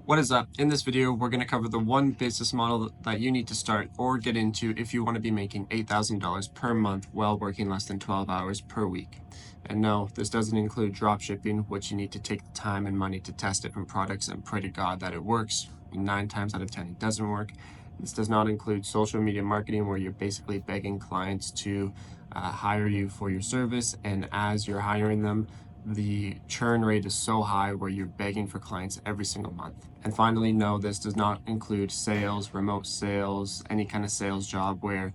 What is up? In this video, we're going to cover the one business model that you need to start or get into if you want to be making $8,000 per month while working less than 12 hours per week. And no, this doesn't include dropshipping, which you need to take the time and money to test different products and pray to God that it works. 9 times out of 10, it doesn't work. This does not include social media marketing, where you're basically begging clients to hire you for your service. And as you're hiring them, the churn rate is so high where you're begging for clients every single month. And finally, no, this does not include sales, remote sales, any kind of sales job where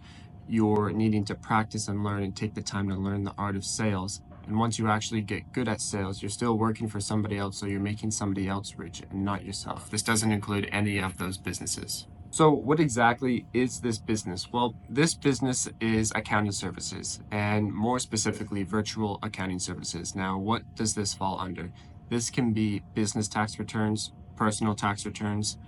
you're needing to practice and learn and take the time to learn the art of sales. And once you actually get good at sales, you're still working for somebody else, so you're making somebody else rich and not yourself. This doesn't include any of those businesses. So what exactly is this business? Well, this business is accounting services, and more specifically, virtual accounting services. Now, what does this fall under? This can be business tax returns, personal tax returns,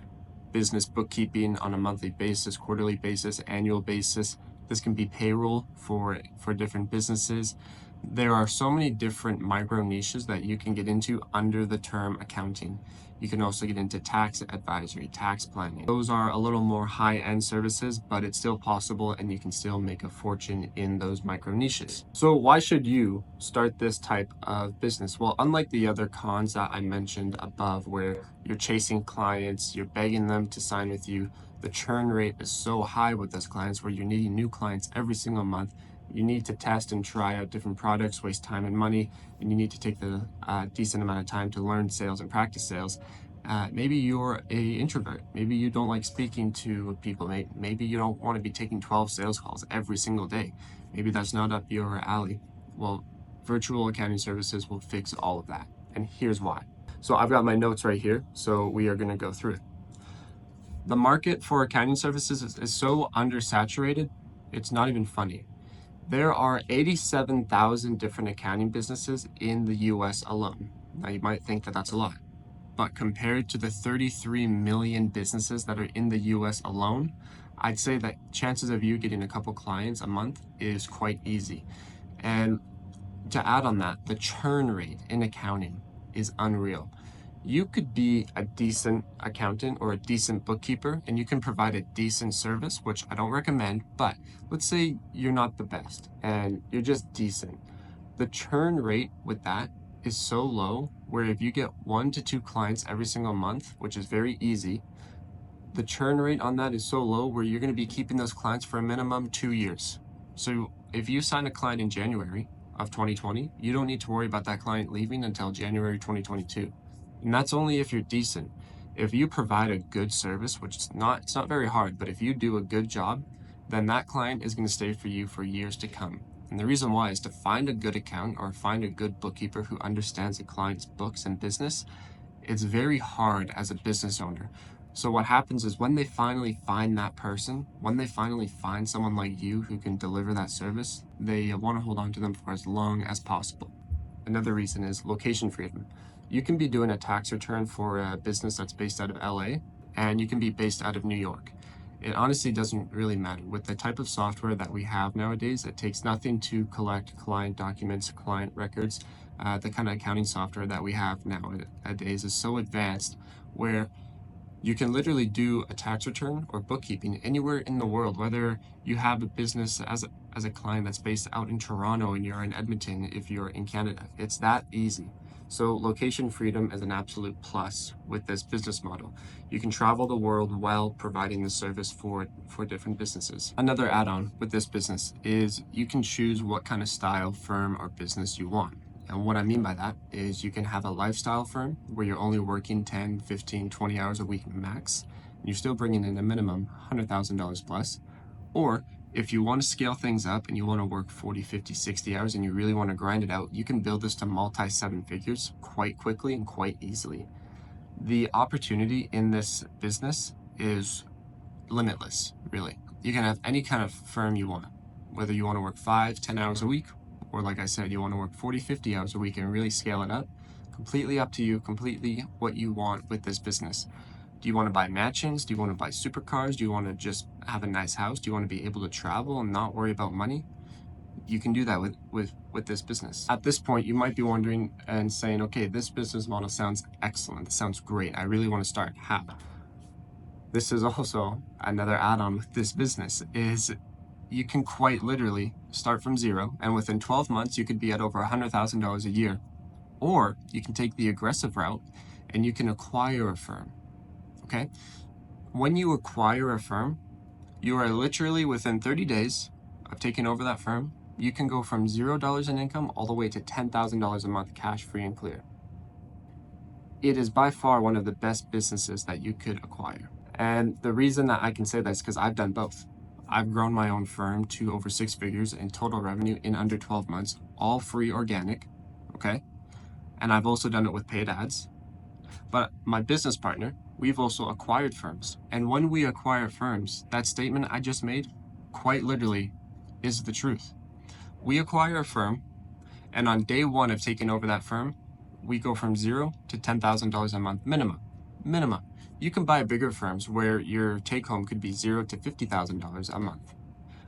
business bookkeeping on a monthly basis, quarterly basis, annual basis. This can be payroll for different businesses. There are so many different micro niches that you can get into under the term accounting. You can also get into tax advisory, tax planning. Those are a little more high-end services, but it's still possible and you can still make a fortune in those micro niches. So why should you start this type of business? Well, unlike the other cons that I mentioned above, where you're chasing clients, you're begging them to sign with you, the churn rate is so high with those clients where you're needing new clients every single month. You need to test and try out different products, waste time and money, and you need to take the decent amount of time to learn sales and practice sales. Maybe you're an introvert. Maybe you don't like speaking to people. Maybe you don't want to be taking 12 sales calls every single day. Maybe that's not up your alley. Well, virtual accounting services will fix all of that. And here's why. So I've got my notes right here, so we are going to go through it. The market for accounting services is so undersaturated, it's not even funny. There are 87,000 different accounting businesses in the US alone. Now you might think that that's a lot, but compared to the 33 million businesses that are in the US alone, I'd say that chances of you getting a couple clients a month is quite easy. And to add on that, the churn rate in accounting is unreal. You could be a decent accountant or a decent bookkeeper and you can provide a decent service, which I don't recommend, but let's say you're not the best and you're just decent. The churn rate with that is so low where if you get 1 to 2 clients every single month, which is very easy, the churn rate on that is so low where you're going to be keeping those clients for a minimum 2 years. So if you sign a client in January of 2020, you don't need to worry about that client leaving until January 2022. And that's only if you're decent. If you provide a good service, which it's not very hard, but if you do a good job, then that client is going to stay for you for years to come. And the reason why is to find a good accountant or find a good bookkeeper who understands the client's books and business. It's very hard as a business owner. So what happens is when they finally find that person, when they finally find someone like you who can deliver that service, they want to hold on to them for as long as possible. Another reason is location freedom. You can be doing a tax return for a business that's based out of LA, and you can be based out of New York. It honestly doesn't really matter. With the type of software that we have nowadays, it takes nothing to collect client documents, client records. The kind of accounting software that we have nowadays is so advanced where you can literally do a tax return or bookkeeping anywhere in the world, whether you have a business as a client that's based out in Toronto and you're in Edmonton if you're in Canada. It's that easy. So location freedom is an absolute plus with this business model. You can travel the world while providing the service for different businesses. Another add-on with this business is you can choose what kind of style, firm, or business you want. And what I mean by that is you can have a lifestyle firm where you're only working 10, 15, 20 hours a week max, and you're still bringing in a minimum $100,000 plus. Or if you want to scale things up and you want to work 40, 50, 60 hours and you really want to grind it out, you can build this to multi-seven figures quite quickly and quite easily. The opportunity in this business is limitless, really. You can have any kind of firm you want, whether you want to work 5, 10 hours a week, or like I said, you want to work 40, 50 hours a week and really scale it up. Completely up to you, completely what you want with this business. Do you want to buy mansions? Do you want to buy supercars? Do you want to just have a nice house? Do you want to be able to travel and not worry about money? You can do that with this business. At this point, you might be wondering and saying, okay, this business model sounds excellent. This sounds great. I really want to start. How? This is also another add-on with this business is you can quite literally start from zero, and within 12 months, you could be at over $100,000 a year. Or you can take the aggressive route and you can acquire a firm, okay? When you acquire a firm, you are literally within 30 days of taking over that firm, you can go from $0 in income all the way to $10,000 a month cash free and clear. It is by far one of the best businesses that you could acquire. And the reason that I can say that is because I've done both. I've grown my own firm to over 6 figures in total revenue in under 12 months, all free organic, okay? And I've also done it with paid ads. But my business partner, we've also acquired firms. And when we acquire firms, that statement I just made, quite literally, is the truth. We acquire a firm, and on day one of taking over that firm, we go from $0 to $10,000 a month minimum. Minimum. You can buy bigger firms where your take home could be $0 to $50,000 a month.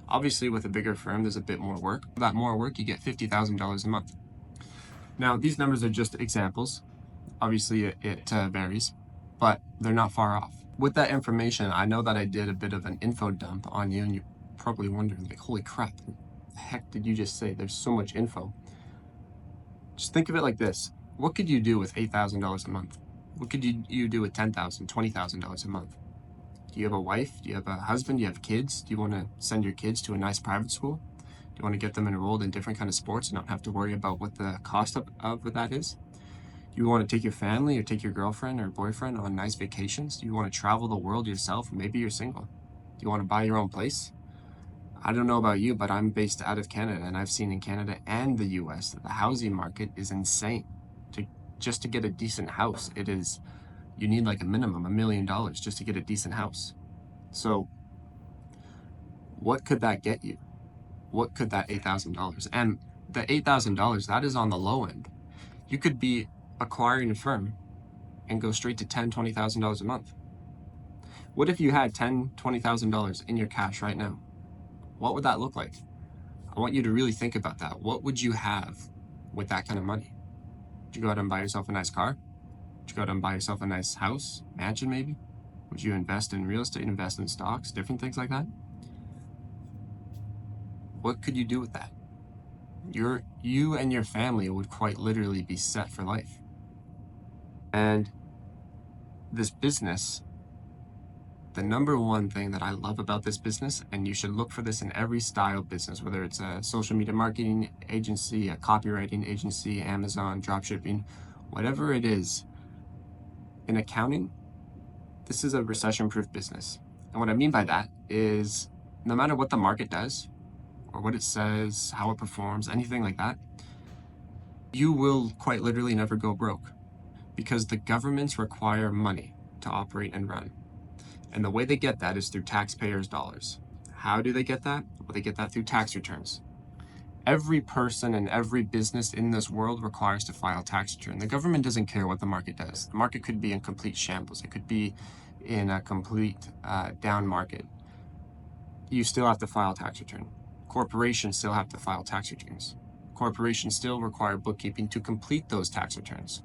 Obviously, with a bigger firm, there's a bit more work. For that more work, you get $50,000 a month. Now, these numbers are just examples. Obviously, it varies, but they're not far off. With that information, I know that I did a bit of an info dump on you, and you're probably wondering, like, holy crap, what the heck did you just say? There's so much info. Just think of it like this. What could you do with $8,000 a month? What could you do with $10,000, $20,000 a month? Do you have a wife? Do you have a husband? Do you have kids? Do you want to send your kids to a nice private school? Do you want to get them enrolled in different kind of sports and not have to worry about what the cost of that is? Do you want to take your family or take your girlfriend or boyfriend on nice vacations? Do you want to travel the world yourself? Maybe you're single. Do you want to buy your own place? I don't know about you, but I'm based out of Canada, and I've seen in Canada and the US that the housing market is insane. Just to get a decent house, you need like a minimum $1 million just to get a decent house. So what could that get you? What could that $8,000? And the $8,000, that is on the low end. You could be acquiring a firm and go straight to $10,000, $20,000 a month. What if you had $10,000, $20,000 in your cash right now? What would that look like? I want you to really think about that. What would you have with that kind of money? Would you go out and buy yourself a nice car? Would you go out and buy yourself a nice house, mansion maybe? Would you invest in real estate, invest in stocks, different things like that? What could you do with that? You and your family would quite literally be set for life. And this business, the number one thing that I love about this business, and you should look for this in every style business, whether it's a social media marketing agency, a copywriting agency, Amazon, dropshipping, whatever it is, in accounting, this is a recession-proof business. And what I mean by that is no matter what the market does, or what it says, how it performs, anything like that, you will quite literally never go broke because the governments require money to operate and run. And the way they get that is through taxpayers' dollars. How do they get that? Well, they get that through tax returns. Every person and every business in this world requires to file tax return. The government doesn't care what the market does. The market could be in complete shambles. It could be in a complete down market. You still have to file tax return. Corporations still have to file tax returns. Corporations still require bookkeeping to complete those tax returns.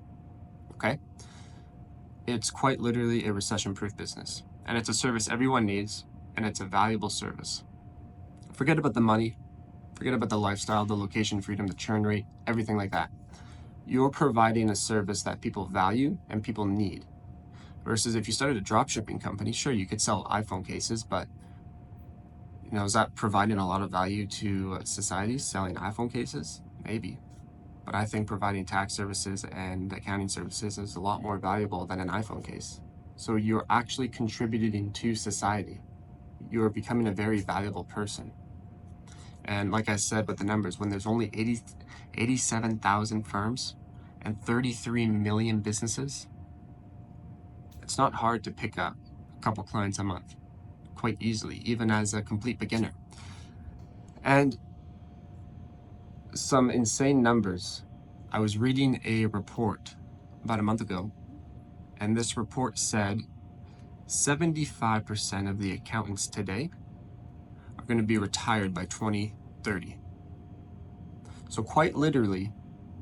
Okay? It's quite literally a recession-proof business. And it's a service everyone needs, and it's a valuable service. Forget about the money. Forget about the lifestyle, the location freedom, the churn rate, everything like that. You're providing a service that people value and people need. Versus if you started a dropshipping company, sure, you could sell iPhone cases, but is that providing a lot of value to society, selling iPhone cases? Maybe. But I think providing tax services and accounting services is a lot more valuable than an iPhone case. So you're actually contributing to society. You're becoming a very valuable person. And like I said with the numbers, when there's only 87,000 firms and 33 million businesses, it's not hard to pick up a couple clients a month quite easily, even as a complete beginner. And some insane numbers. I was reading a report about a month ago, and this report said 75% of the accountants today are going to be retired by 2030. So quite literally,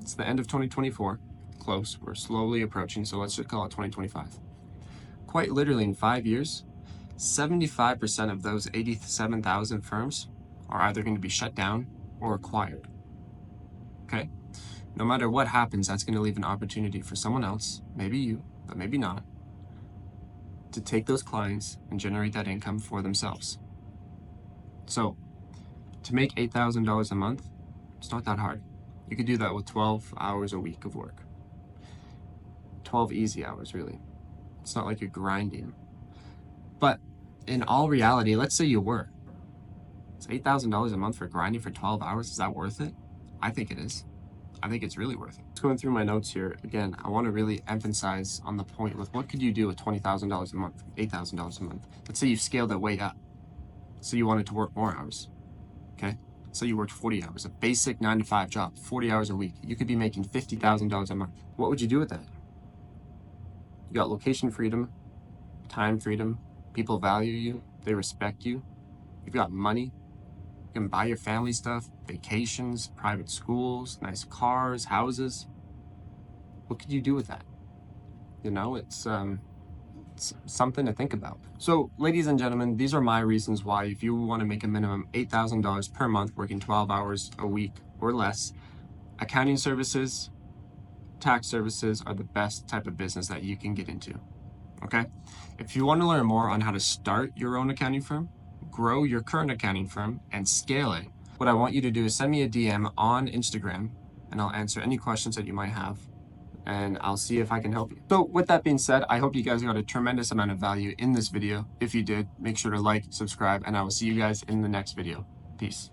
it's the end of 2024, close, we're slowly approaching, so let's just call it 2025. Quite literally in 5 years, 75% of those 87,000 firms are either going to be shut down or acquired. Okay? No matter what happens, that's going to leave an opportunity for someone else, maybe you, but maybe not, to take those clients and generate that income for themselves. So, to make $8,000 a month, it's not that hard. You could do that with 12 hours a week of work. 12 easy hours, really. It's not like you're grinding. But in all reality, let's say you were. It's $8,000 a month for grinding for 12 hours. Is that worth it? I think it is. I think it's really worth it. Just going through my notes here, again, I want to really emphasize on the point with what could you do with $20,000 a month, $8,000 a month? Let's say you've scaled it way up. So you wanted to work more hours, okay? So you worked 40 hours, a basic 9-to-5 job, 40 hours a week. You could be making $50,000 a month. What would you do with that? You got location freedom, time freedom, people value you, they respect you, you've got money, you can buy your family stuff, vacations, private schools, nice cars, houses. What could you do with that? You know, it's something to think about. So, ladies and gentlemen, these are my reasons why if you want to make a minimum $8,000 per month working 12 hours a week or less, accounting services, tax services are the best type of business that you can get into. Okay? If you want to learn more on how to start your own accounting firm, grow your current accounting firm, and scale it, what I want you to do is send me a DM on Instagram, and I'll answer any questions that you might have, and I'll see if I can help you. So with that being said, I hope you guys got a tremendous amount of value in this video. If you did, make sure to like, subscribe, and I will see you guys in the next video. Peace.